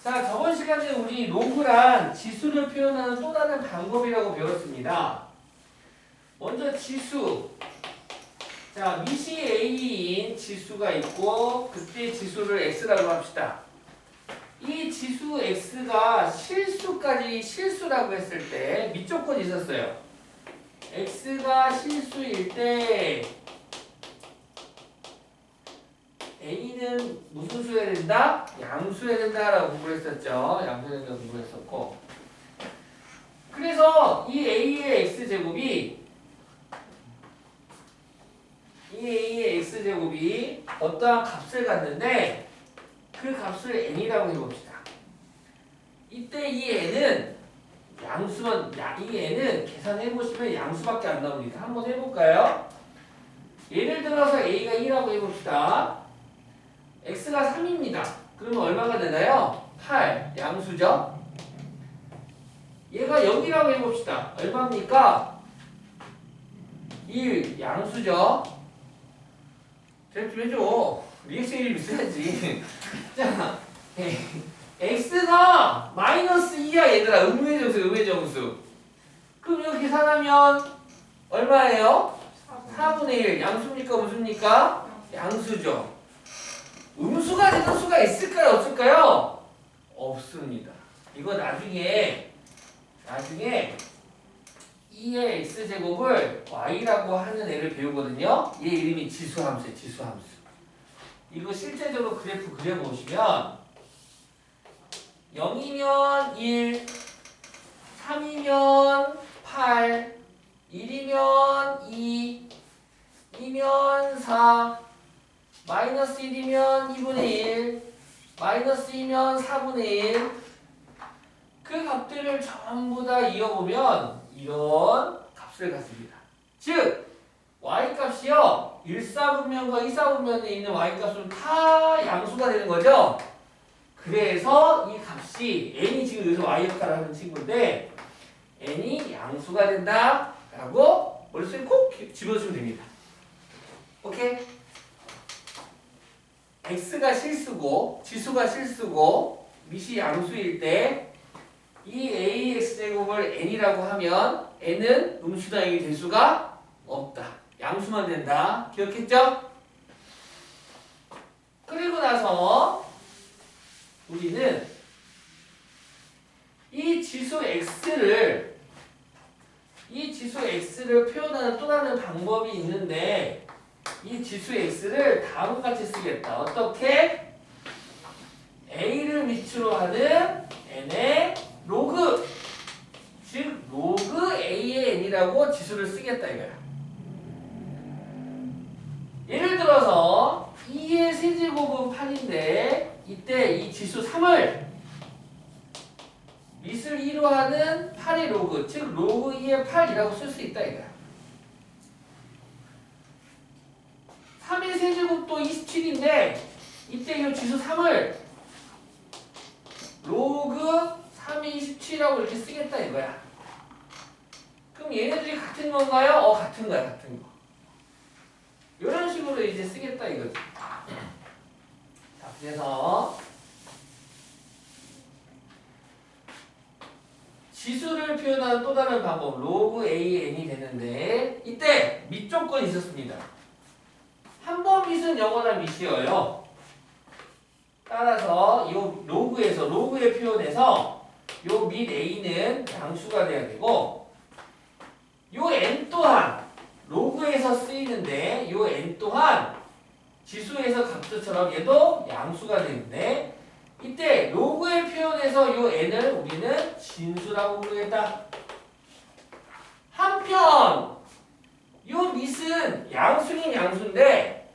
자, 저번 시간에 우리 로그란 지수를 표현하는 또 다른 방법이라고 배웠습니다. 먼저 지수. 자, 미시 A인 지수가 있고 그때 지수를 X라고 합시다. 이 지수 X가 실수라고 했을 때 밑조건이 있었어요. X가 실수일 때 A는 무슨 수여야 된다? 양수여야 된다라고 공부를 했었죠. 양수여야 된다고 공부를 했었고. 그래서 이 A의 X제곱이 어떠한 값을 갖는데 그 값을 n이라고 해봅시다. 이때 이 n은 이 n은 계산해보시면 양수밖에 안 나옵니다. 한번 해볼까요? 예를 들어서 a가 2라고 해봅시다. x가 3입니다. 그러면 얼마가 되나요? 8. 양수죠? 얘가 0이라고 해봅시다. 얼마입니까? 1. 양수죠? 좀 해줘. 리액션 1 있어야지. 자, x가 마이너스 2야 얘들아. 음의 정수. 그럼 이거 계산하면 얼마예요? 4분의 1. 양수입니까? 무수입니까? 양수죠. 음수가 되는 수가 있을까요? 없을까요? 없습니다. 이거 나중에 2의 x제곱을 y라고 하는 애를 배우거든요. 얘 이름이 지수함수예요. 지수함수. 이거 실제적으로 그래프 그려보시면 0이면 1, 3이면 8, 1이면 2, 2면 4, 마이너스 1이면 2분의 1, 마이너스 2면 4분의 1. 그 값들을 전부 다 이어보면 이런 값을 갖습니다. 즉 y값이요 1사분면과 2사분면에 있는 y값은 다 양수가 되는 거죠. 그래서 이 값이 n이 지금 여기서 y 역할을 하는 친구인데 n이 양수가 된다 라고 머릿속에 꼭 집어주시면 됩니다. 오케이? x가 실수고 지수가 실수고 밑이 양수일 때 이 ax제곱을 n이라고 하면 n은 음수다 0이 될 수가 없다. 양수만 된다. 기억했죠? 그리고 나서 우리는 이 지수 x를 표현하는 또 다른 방법이 있는데 이 지수 x를 다음과 같이 쓰겠다. 어떻게? a를 밑으로 하는 n의 로그, 즉 로그 a의 n이라고 지수를 쓰겠다 이거야. 예를 들어서 2의 세제곱은 8인데 이때 이 지수 3을 밑을 2로 하는 8의 로그, 즉 로그 2의 8이라고 쓸 수 있다 이거야. 3의 세제곱도 27인데 이때 이 지수 3을 로그 3의 27이라고 이렇게 쓰겠다 이거야. 그럼 얘네들이 같은 건가요? 같은 거야, 같은 거. 이런 식으로 이제 쓰겠다 이거지. 자, 그래서 지수를 표현하는 또 다른 방법, 로그 a n이 되는데 이때 밑조건이 있었습니다. 한 번 밑은 영원한 밑이어요. 따라서 이 로그의 표현에서 요 밑 a는 양수가 돼야 되고 요 n 또한 로그에서 쓰이는데 요 n 또한 지수에서 값처럼 얘도 양수가 되는데 이때 로그의 표현에서 요 n을 우리는 진수라고 부르겠다. 한편 요 밑은 양수긴 양수인데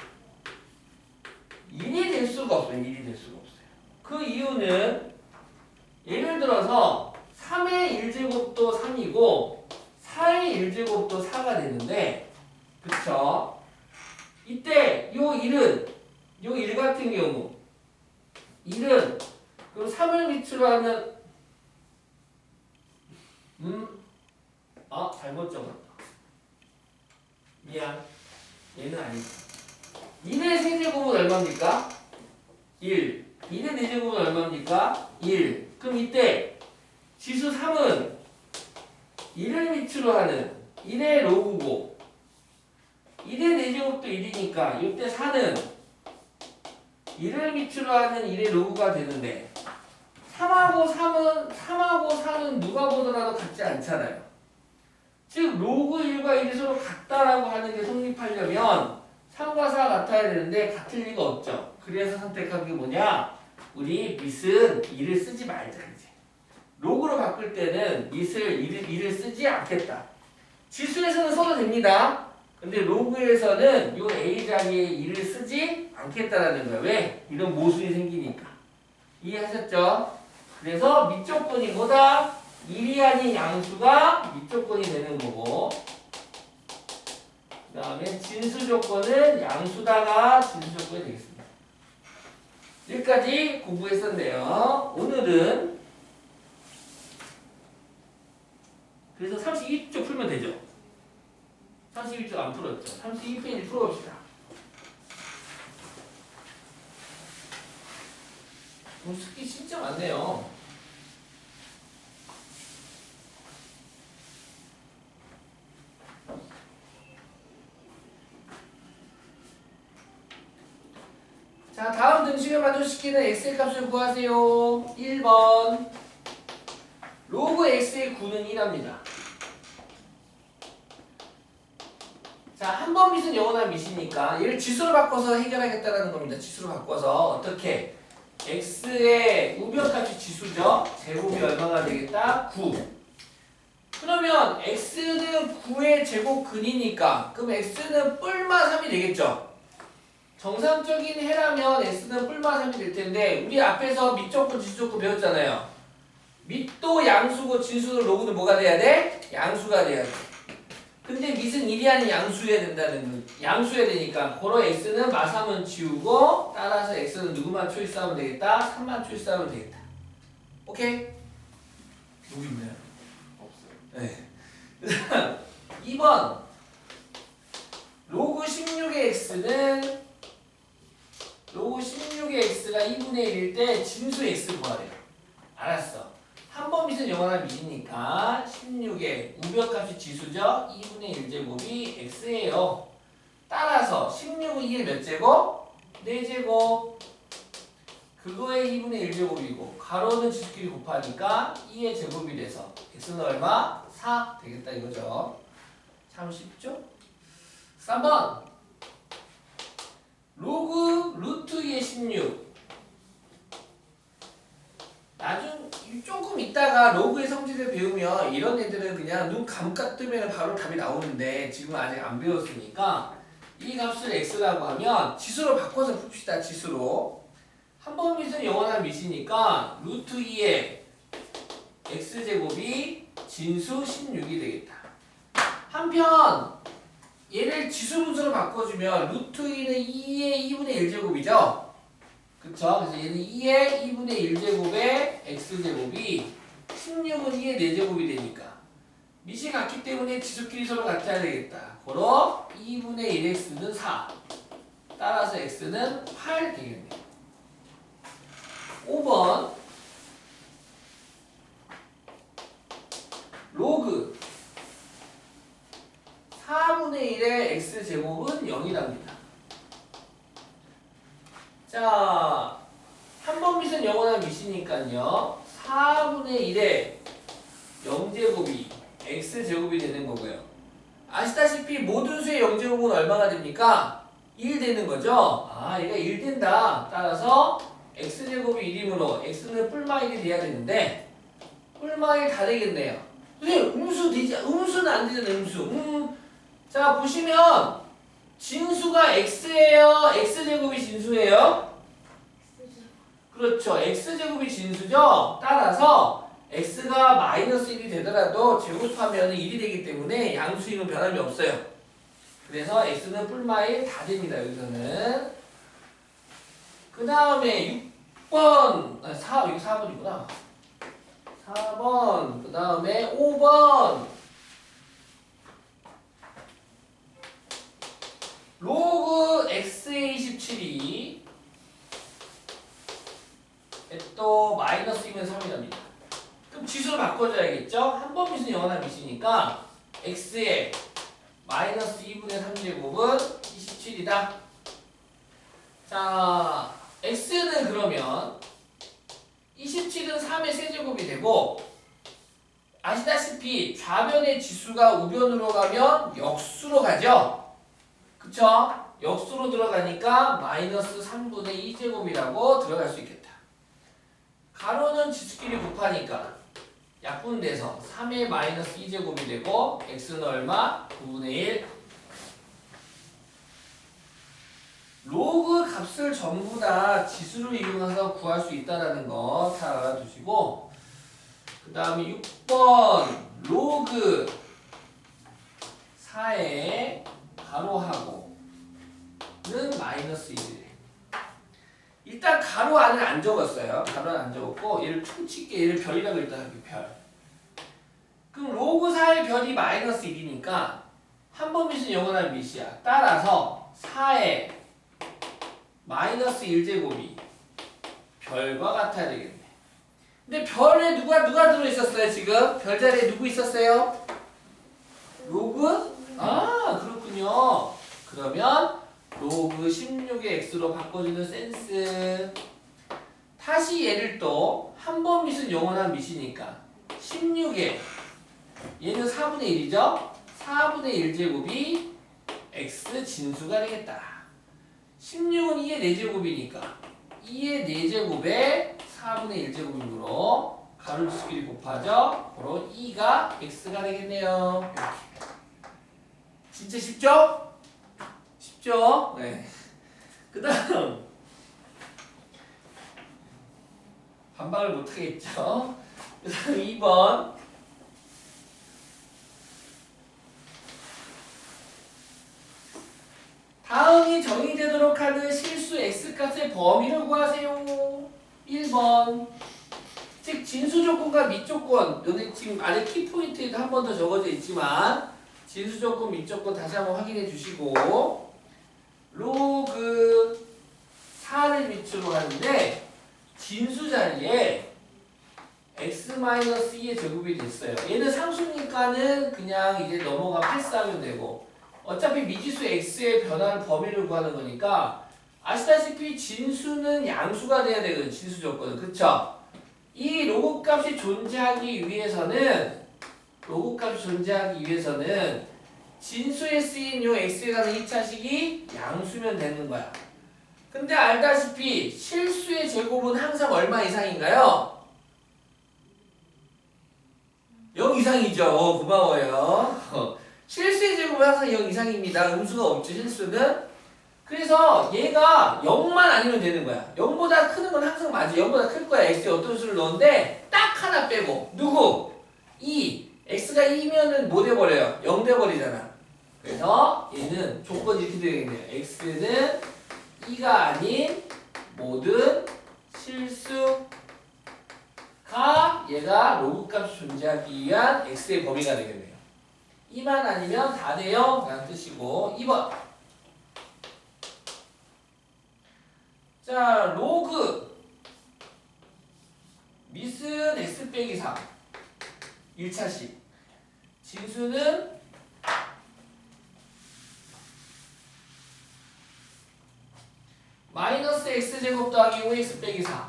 1이 될 수가 없어요. 1이 될 수가 없어요. 그 이유는 예를 들어서 3의 1제곱도 3이고 4의 1제곱도 4가 되는데 그쵸? 이때 요 1 같은 경우 1은 그럼 3을 밑으로 하면 잘못 적었다. 미안. 얘는 아니다. 1의 세제곱은 얼마입니까? 1. 1의 4제곱은 얼마입니까? 1. 그럼 이때 지수 3은 1을 밑으로 하는 1의 로그고 1의 4제곱도 1이니까 이때 4는 1을 밑으로 하는 1의 로그가 되는데 3하고 4는 누가 보더라도 같지 않잖아요. 즉 로그 1과 1이 서로 같다라고 하는 게 성립하려면 3과 4가 같아야 되는데 같을 리가 없죠. 그래서 선택한 게 뭐냐? 우리 밑은 2를 쓰지 말자 이제. 로그로 바꿀 때는 밑을 2를 쓰지 않겠다. 지수에서는 써도 됩니다. 근데 로그에서는 요 A 자리에 2를 쓰지 않겠다라는 거예요. 왜? 이런 모순이 생기니까. 이해하셨죠? 그래서 밑조건이 뭐다? 1이 아닌 양수가 밑조건이 되는 거고 그 다음에 진수 조건은 양수다가 진수 조건이 되겠습니다. 여기까지 공부했었네요. 오늘은 그래서 32쪽 풀면 되죠. 32쪽 안 풀었죠. 32페이지 풀어봅시다. 습기 진짜 많네요. 자, 다음 등식을 만족시키는 x의 값을 구하세요. 1번 로그 x의 9는 1합니다. 자, 한 번 밑은 영원한 밑이니까 얘를 지수로 바꿔서 해결하겠다는 겁니다. 지수로 바꿔서 어떻게? x의 우변값이 지수죠. 제곱이 얼마가 되겠다? 9. 그러면 x는 9의 제곱근이니까 그럼 x는 뿔마 3이 되겠죠. 정상적인 해라면 x는 뿔마 3이 될 텐데 우리 앞에서 밑조건 지수조건 배웠잖아요. 밑도 양수고 진수도 로그는 뭐가 돼야 돼? 양수가 돼야 돼. 근데 밑은 1이 아닌 양수여야 되니까 고로 x는 마3은 지우고 따라서 x는 누구만 초이스하면 되겠다? 3만 초이스하면 되겠다. 오케이? 누구 있나요? 없어요. 네. 2번 로그 16의 x는 로그 16의 x가 2분의 1일 때 진수 x 구하래요. 알았어. 한 번 밑은 영원한 밑이니까 16의 우변값이 지수죠. 2분의 1제곱이 x예요. 따라서 16은 2의 몇 제곱? 4제곱. 그거의 2분의 1제곱이고 가로는 지수끼리 곱하니까 2의 제곱이 돼서 x는 얼마? 4 되겠다 이거죠. 참 쉽죠? 3번 로그 루트 2의 16 나중 조금 있다가 로그의 성질을 배우면 이런 애들은 그냥 눈 감가 뜨면 바로 답이 나오는데 지금 아직 안 배웠으니까 이 값을 x라고 하면 지수로 바꿔서 풉시다. 지수로 한 번 밑은 영원한 밑이니까 루트 2의 x제곱이 진수 16이 되겠다. 한편 얘를 지수 분수로 바꿔주면 루트 2는 2의 2분의 1제곱이죠. 그쵸? 그래서 얘는 2의 2분의 1제곱의 x제곱이 16은 2의 4제곱이 되니까 밑이 같기 때문에 지수끼리 서로 같아야 되겠다. 고로 2분의 1x는 4 따라서 x는 8 되겠네. 5번 로그 4분의 1의 x제곱은 0이랍니다. 자, 한 번 밑은 영원한 밑이니까요. 4분의 1의 0제곱이 x제곱이 되는 거고요. 아시다시피 모든 수의 0제곱은 얼마가 됩니까? 1 되는 거죠. 아, 얘가 1 된다. 따라서 x제곱이 1이므로 x는 뿔마 1이 돼야 되는데 뿔마 1 다 되겠네요. 선생님, 음수는 안 되잖아요. 음수. 자, 보시면 진수가 x예요? x제곱이 진수예요? 그렇죠. x제곱이 진수죠? 따라서 x가 마이너스 1이 되더라도 제곱하면 1이 되기 때문에 양수임은 변함이 없어요. 그래서 x는 뿔마 1 다 됩니다. 여기서는. 그 다음에 6번, 이거 4번이구나. 4번, 그 다음에 5번. 로그 x의 27이 이것도 마이너스 2분의 3이랍니다. 그럼 지수로 바꿔줘야겠죠? 한 번 미수는 영원한 미수니까 x의 마이너스 2분의 3제곱은 27이다. 자, x는 그러면 27은 3의 세제곱이 되고 아시다시피 좌변의 지수가 우변으로 가면 역수로 가죠? 그쵸? 역수로 들어가니까 마이너스 3분의 2제곱이라고 들어갈 수 있겠다. 가로는 지수끼리 곱하니까 약분돼서 3의 마이너스 2제곱이 되고 x는 얼마? 9분의 1. 로그 값을 전부 다 지수를 이용해서 구할 수 있다는 거 잘 알아두시고, 그 다음에 6번 로그 4의 가로하고는 마이너스 1이래. 일단 가로 안을 안 적었어요. 가로는 안 적었고 얘를 퉁치게 얘를 별이라고 일단 할게요. 별. 그럼 로그 4의 별이 마이너스 1이니까 한 번 미수는 영원한 미수야. 따라서 4의 마이너스 1제곱이 별과 같아야 되겠네. 근데 별에 누가 들어있었어요 지금? 별 자리에 누구 있었어요? 로그? 아 그렇군요. 그러면 로그 16의 x로 바꿔주는 센스. 다시 얘를 또 한 번 미수는 영원한 미시니까 16에 얘는 4분의 1이죠? 4분의 1제곱이 x 진수가 되겠다. 16은 2의 4제곱이니까 2의 4제곱에 4분의 1제곱이므로 가로 지수끼리 곱하죠? 그럼 2가 x가 되겠네요. 이렇게. 진짜 쉽죠? 쉽죠? 네. 그 다음 반박을 못하겠죠? 그 다음 2번 다음이 정의되도록 하는 실수 x값의 범위를 구하세요. 1번 즉 진수조건과 밑조건, 여기 지금 아래 키포인트에도 한 번 더 적어져 있지만 진수조건, 밑조건 다시 한번 확인해 주시고 로그 4를 밑으로 하는데 진수 자리에 x-2의 제곱이 됐어요. 얘는 상수니까는 그냥 이제 넘어가 패스하면 되고 어차피 미지수 x의 변화를 범위를 구하는 거니까 아시다시피 진수는 양수가 돼야 되거든. 진수 조건은. 그쵸? 이 로그 값이 존재하기 위해서는 진수에 쓰인 요 x에 가는 2차식이 양수면 되는 거야. 근데 알다시피 실수의 제곱은 항상 얼마 이상인가요? 0 이상이죠. 고마워요. 실수의 제곱은 항상 0 이상입니다. 음수가 없죠, 실수는. 그래서 얘가 0만 아니면 되는 거야. 0보다 크는 건 항상 맞아. 0보다 클 거야. x에 어떤 수를 넣었는데 딱 하나 빼고. 누구? 2. x가 2면은 뭐 돼버려요? 0 돼버리잖아. 그래서 얘는 조건이 이렇게 되겠네요. x는 2가 아닌 모든 실수가 얘가 로그 값이 존재하기 위한 x의 범위가 되겠네요. 2만 아니면 다 돼요. 라는 뜻이고 2번 자 로그 미스는 x 빼기 3 1차식 진수는 마이너스 x제곱 더하기 5x 빼기 4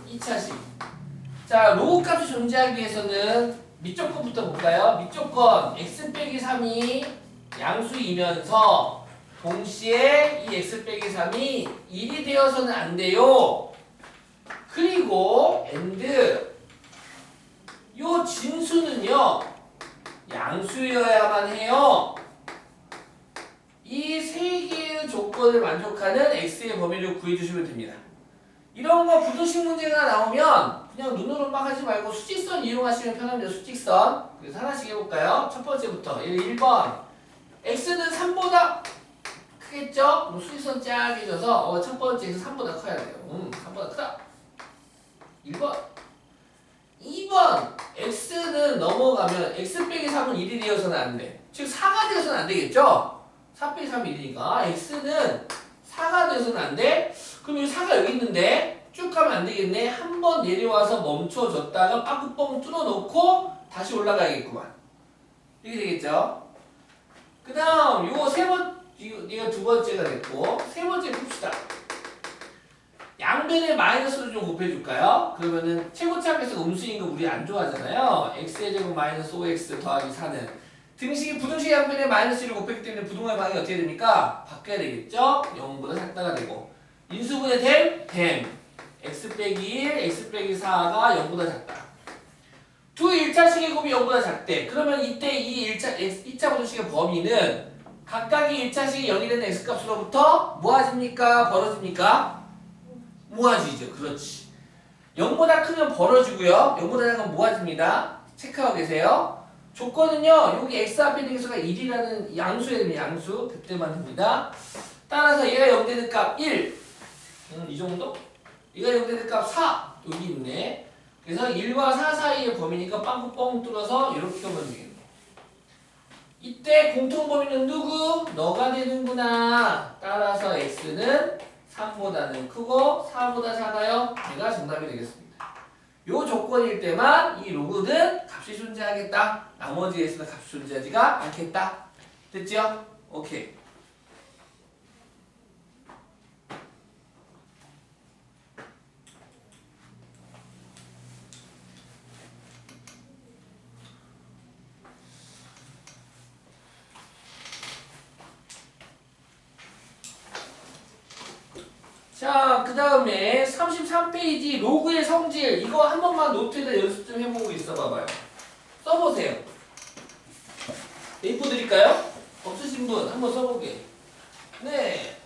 2차식 자 로그 값이 존재하기 위해서는 밑조건부터 볼까요? 밑조건 x 빼기 3이 양수이면서 동시에 이 x 빼기 3이 1이 되어서는 안 돼요. 그리고 and 요 진수는요 양수여야만 해요. 이 세 개의 조건을 만족하는 x의 범위를 구해주시면 됩니다. 이런 거 부등식 문제가 나오면 그냥 눈으로 막 하지 말고 수직선 이용하시면 편합니다. 수직선. 그래서 하나씩 해볼까요? 첫 번째부터 1번 x는 3보다 크겠죠? 그럼 수직선 쫙 해줘서 첫 번째에서 3보다 커야 돼요. 3보다 크다. 1번 2번 x는 넘어가면 x 빼기 3은 1이 되어서는 안 돼. 즉 4가 되어서는 안 되겠죠? 4 빼기 3이 1이니까 x는 4가 되어서는 안 돼. 그럼 이 4가 여기 있는데 쭉 가면 안 되겠네. 한 번 내려와서 멈춰줬다가 빠꾸뻥 뚫어놓고 다시 올라가야겠구만. 이렇게 되겠죠? 그 다음 이거 두 번째가 됐고 세 번째 풉시다. 양변에 마이너스로 좀 곱해줄까요? 그러면은 최고차함에서 음수인 거 우리 안 좋아하잖아요. x의 제곱 마이너스 5x 더하기 4는 등식이 부등식 양변에 마이너스 1을 곱했기 때문에 부동의 방이 어떻게 됩니까? 바뀌어야 되겠죠? 0보다 작다가 되고 인수분해 됨 x 빼기 1, x 빼기 4가 0보다 작다. 두 1차식의 곱이 0보다 작대. 그러면 이때 이 1차 부등식의 범위는 각각의 1차식이 0이 되는 x값으로부터 모아집니까? 벌어집니까? 모아지죠. 그렇지. 0보다 크면 벌어지고요. 0보다 작으면 모아집니다. 체크하고 계세요. 조건은요. 여기 x 앞에 있는 수가 1이라는 양수에 되면 양수 그때만 됩니다. 따라서 얘가 0 되는 값 1. 이 정도? 얘가 0 되는 값 4. 여기 있네. 그래서 1과 4 사이의 범위니까 빵꾸 뻥 뚫어서 이렇게 하면 되겠네. 이때 공통범위는 누구? 너가 되는구나. 따라서 x는 3보다는 크고 4보다 작아요. 얘가 정답이 되겠습니다. 요 조건일 때만 이 로그는 값이 존재하겠다. 나머지에서는 값이 존재하지가 않겠다. 됐죠? 오케이. 자, 그 다음에 33페이지 로그의 성질 이거 한 번만 노트에다 연습 좀 해보고 있어 봐봐요. 써보세요. A4 드릴까요? 없으신 분 한번 써보게. 네.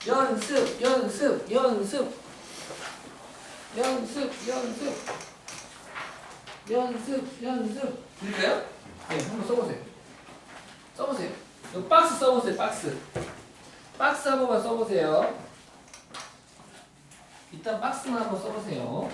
연습 드릴까요? 네, 한번 써보세요. 이거 박스 써보세요. 박스 한 번만 써보세요. 일단 박스만 한번 써보세요.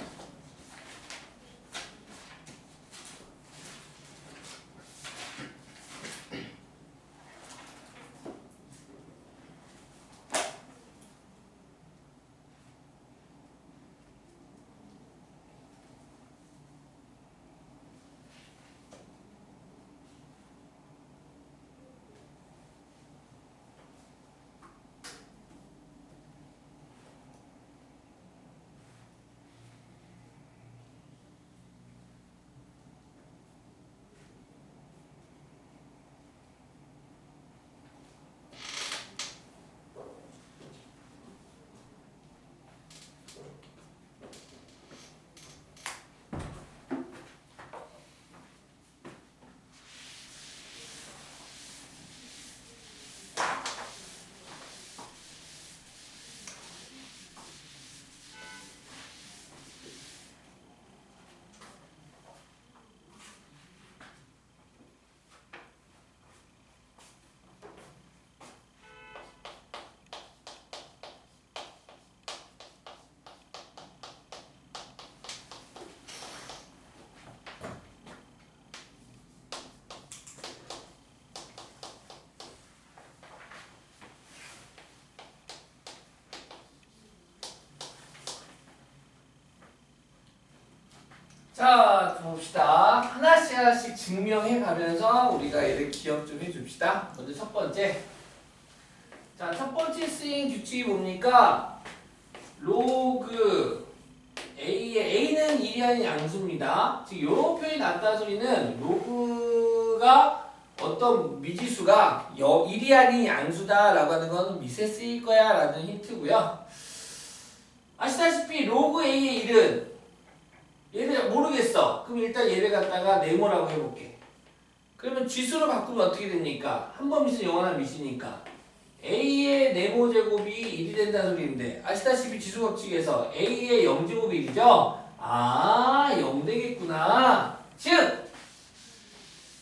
자, 봅시다. 하나씩 증명해 가면서 우리가 얘를 기억 좀 해줍시다. 먼저 첫 번째. 자, 첫 번째 쓰인 규칙이 뭡니까? 로그 A는 1이 아닌 양수입니다. 즉, 요런 표현이 났다는 소리는 로그가 어떤 미지수가 1이 아닌 양수다라고 하는 건 밑에 쓰일 거야 라는 힌트고요. 아시다시피 로그 A의 1은 얘를 모르겠어. 그럼 일단 얘를 갖다가 네모라고 해볼게. 그러면 지수로 바꾸면 어떻게 됩니까? 한 번 밑은 영원한 밑이니까 A의 네모 제곱이 1이 된다는 소리인데 아시다시피 지수 법칙에서 A의 0제곱이 1이죠? 아, 0 되겠구나. 즉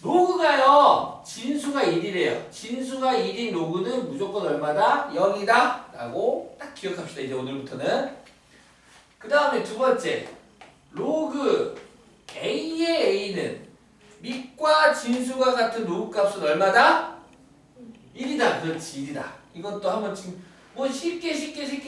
로그가요 진수가 1이래요. 진수가 1인 로그는 무조건 얼마다? 0이다 라고 딱 기억합시다. 이제 오늘부터는. 그 다음에 두 번째 로그 A의 A는 밑과 진수가 같은 로그 값은 얼마다? 1이다. 그렇지 1이다. 이것도 한번 지금 뭐 쉽게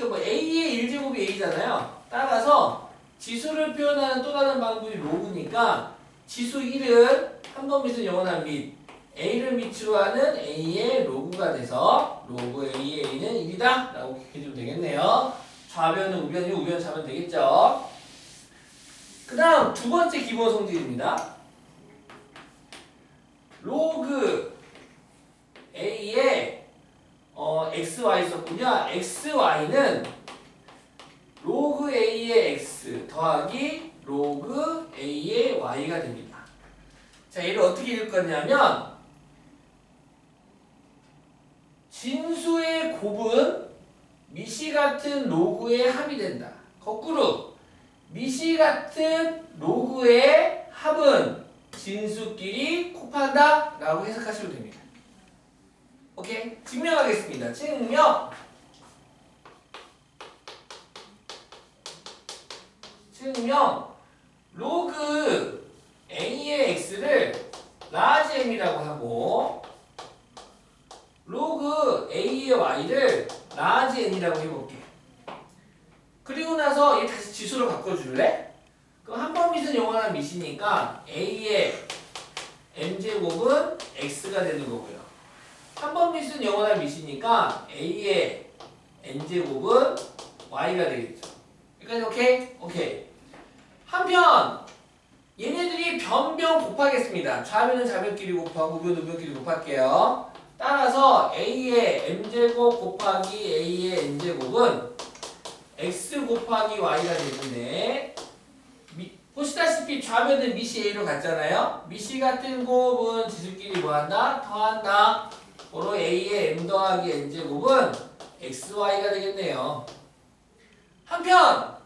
뭐 a의 1제곱이 a잖아요. 따라서 지수를 표현하는 또 다른 방법이 로그니까 지수 1은 한 번 밑은 영원한 밑 a를 밑으로 하는 a의 로그가 돼서 로그 a의 a는 1이다 라고 기억해주면 되겠네요. 좌변은 우변이 우변 차면 되겠죠. 그 다음 두 번째 기본 성질입니다. 로그 a의 xy 썼군요. xy는 로그 a의 x 더하기 로그 a의 y가 됩니다. 자, 얘를 어떻게 읽을 거냐면 진수의 곱은 미시 같은 로그의 합이 된다. 거꾸로 미시 같은 로그의 합은 진수끼리 곱한다 라고 해석하시면 됩니다. 오케이? 증명하겠습니다. 증명 로그 a의 x를 라지 m이라고 하고 로그 a의 y를 라지 n이라고 해볼게. 그리고 나서 얘 다시 지수로 바꿔줄래? 그럼 한 번 밑은 영원한 밑이니까 a의 m제곱은 x가 되는 거고요. 한 번 밑은 영원한 밑이니까 a의 n제곱은 y가 되겠죠. 여기까지 오케이? 오케이. 한편 얘네들이 변변 곱하겠습니다. 좌변은 좌변끼리 곱하고 우변은 우변끼리 곱할게요. 따라서 a의 m제곱 곱하기 a의 n제곱은 x 곱하기 y가 되는데 보시다시피 좌변은 미시 a로 갔잖아요. 미시 같은 곱은 지수끼리 뭐한다? 더한다. 바로 a의 m 더하기 n제곱은 xy가 되겠네요. 한편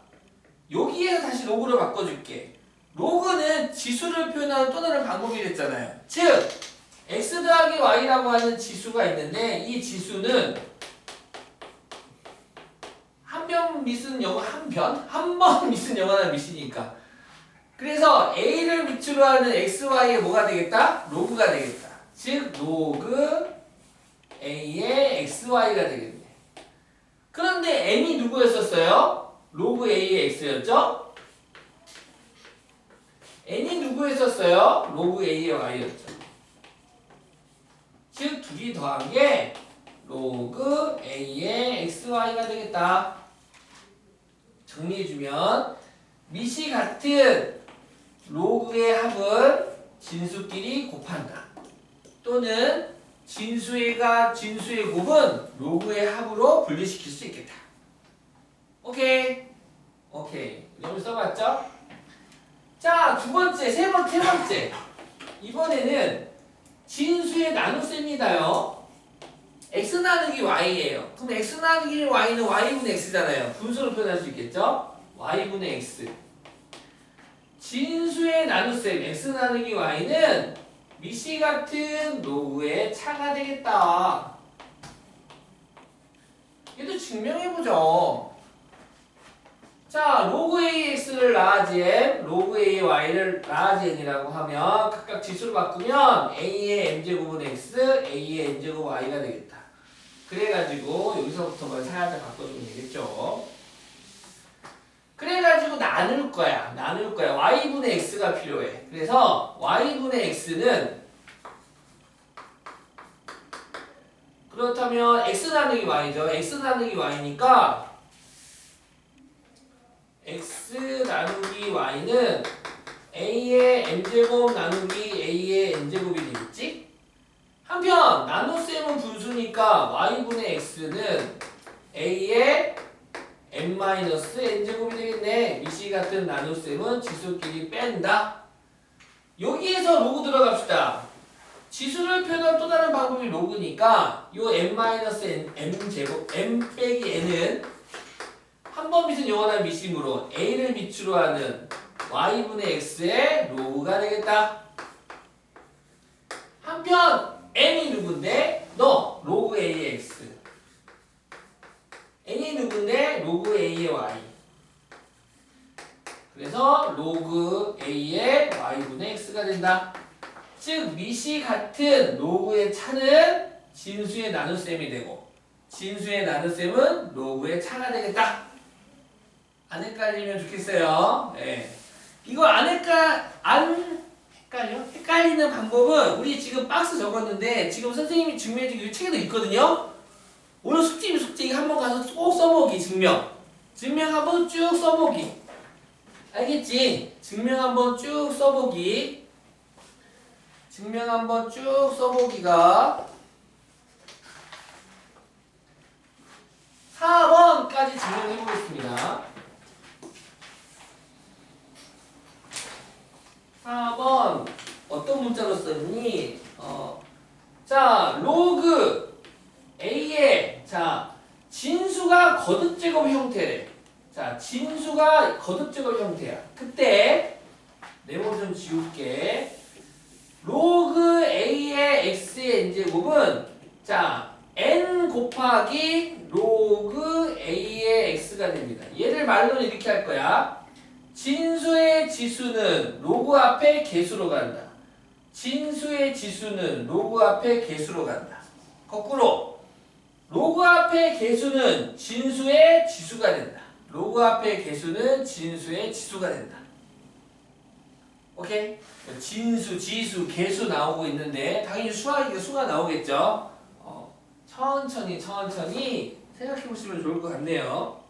여기에서 다시 로그를 바꿔줄게. 로그는 지수를 표현하는 또 다른 방법이 됐잖아요. 즉 x 더하기 y라고 하는 지수가 있는데 이 지수는 한 번 밑은 영원한 밑이니까 그래서 a를 밑으로 하는 xy의 뭐가 되겠다? 로그가 되겠다. 즉 로그 a의 xy가 되겠네. 그런데 m이 누구였었어요? 로그 a의 x였죠? n이 누구였었어요? 로그 a의 y였죠. 즉 둘이 더한 게 로그 a의 xy가 되겠다. 정리해주면 밑이 같은 로그의 합은 진수끼리 곱한다. 또는 진수의 곱은 로그의 합으로 분리시킬 수 있겠다. 오케이. 여기 써봤죠? 자, 세 번째. 이번에는 진수의 나눗셈이다요. x 나누기 y예요. 그럼 x 나누기 y는 y분의 x잖아요. 분수로 표현할 수 있겠죠? y분의 x. 진수의 나눗셈 x 나누기 y는 미시 같은 로그의 차가 되겠다. 얘도 증명해보죠. 자, 로그 AX를 라지 M, 로그 A Y를 라지 N이라고 하면 각각 지수를 바꾸면 A의 M제곱은 X, A의 N제곱 Y가 되겠다. 그래가지고 여기서부터 살짝 바꿔주면 되겠죠. 그래가지고 나눌 거야. Y분의 X가 필요해. 그래서 Y분의 X는 그렇다면 X 나누기 Y죠. X 나누기 Y니까 x 나누기 y는 a의 m제곱 나누기 a의 n제곱이 되겠지? 한편 나눗셈은 분수니까 y분의 x는 a의 m-n제곱이 되겠네. 미시 같은 나눗셈은 지수끼리 뺀다. 여기에서 로그 들어갑시다. 지수를 표현한 또 다른 방법이 로그니까 요 m-n m제곱 m 빼기 n은 한 번 밑은 영원한 미심으로 a를 밑으로 하는 y분의 x의 로그가 되겠다. 한편 n이 누군데? 너 로그 a의 x. n이 누군데? 로그 a의 y. 그래서 로그 a의 y분의 x가 된다. 즉 미시 같은 로그의 차는 진수의 나눗셈이 되고 진수의 나눗셈은 로그의 차가 되겠다. 안 헷갈리면 좋겠어요. 예. 이거 안 헷갈려? 헷갈리는 방법은 우리 지금 박스 적었는데 지금 선생님이 증명해준 이 책에도 있거든요. 오늘 숙제면 숙제 이거 한번 가서 꼭 써보기. 증명 한번 쭉 써보기. 알겠지? 증명 한번 쭉 써보기. 증명 한번 쭉 써보기가 4번까지 증명해 보겠습니다. 4번 어떤 문자로 썼니? 자, 로그 A의 진수가 거듭제곱 형태래. 자, 진수가 거듭제곱 형태야. 그때 네모 좀 지울게. 로그 A의 X의 n제곱은 n 곱하기 로그 A의 X가 됩니다. 얘를 말로는 이렇게 할 거야. 진수의 지수는 로그 앞에 개수로 간다. 진수의 지수는 로그 앞에 개수로 간다. 거꾸로 로그 앞에 개수는 진수의 지수가 된다. 로그 앞에 개수는 진수의 지수가 된다. 오케이? 진수, 지수, 개수 나오고 있는데 당연히 수가 나오겠죠? 천천히 생각해 보시면 좋을 것 같네요.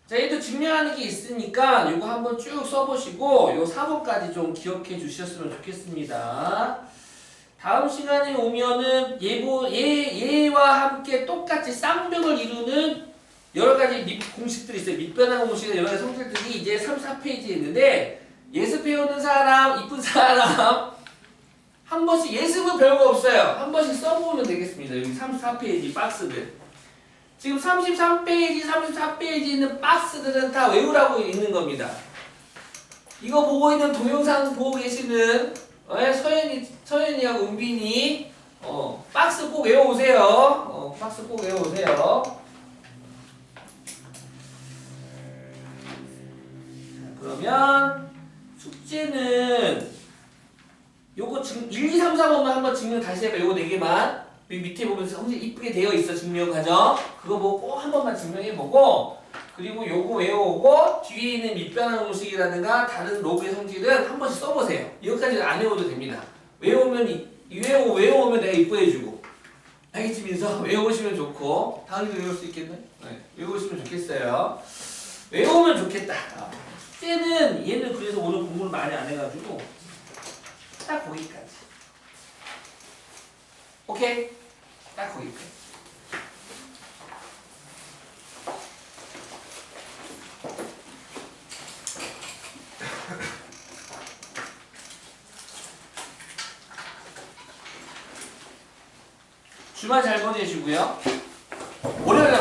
자, 얘도 증명하는 게 있으니까 요거 한번 쭉 써보시고 요 4번까지 좀 기억해 주셨으면 좋겠습니다. 다음 시간에 오면은 얘와 함께 똑같이 쌍벽을 이루는 여러 가지 공식들이 있어요. 밑변환 공식의 여러 가지 성질들이 이제 3, 4페이지에 있는데 예습해오는 사람, 이쁜 사람 한 번씩 예습은 별거 없어요. 한 번씩 써보면 되겠습니다. 여기 34페이지 박스들. 지금 33페이지, 34페이지 있는 박스들은 다 외우라고 있는 겁니다. 이거 보고 있는 동영상 보고 계시는 서연이하고 은빈이 박스 꼭 외워오세요. 박스 꼭 외워오세요. 그러면 숙제는 요거 1, 2, 3, 4번만 한번 증명 다시 해봐. 요거 4개만. 밑에 보면 성질 이쁘게 되어 있어. 증명 과정. 그거 보고 꼭 한 번만 증명해보고 그리고 요거 외워오고 뒤에 있는 밑변환 공식이라든가 다른 로그의 성질은 한 번씩 써보세요. 이것까지는 안 외워도 됩니다. 외우면 내가 이뻐해주고 알겠지 민서? 외우시면 좋고 다음에도 외울 수 있겠네? 네, 외우시면 좋겠어요. 외우면 좋겠다. 숙제는 얘는 그래서 오늘 공부를 많이 안 해가지고 딱 거기까지. 오케이? 딱 거기까지. 주말 잘 보내시고요. 월요일에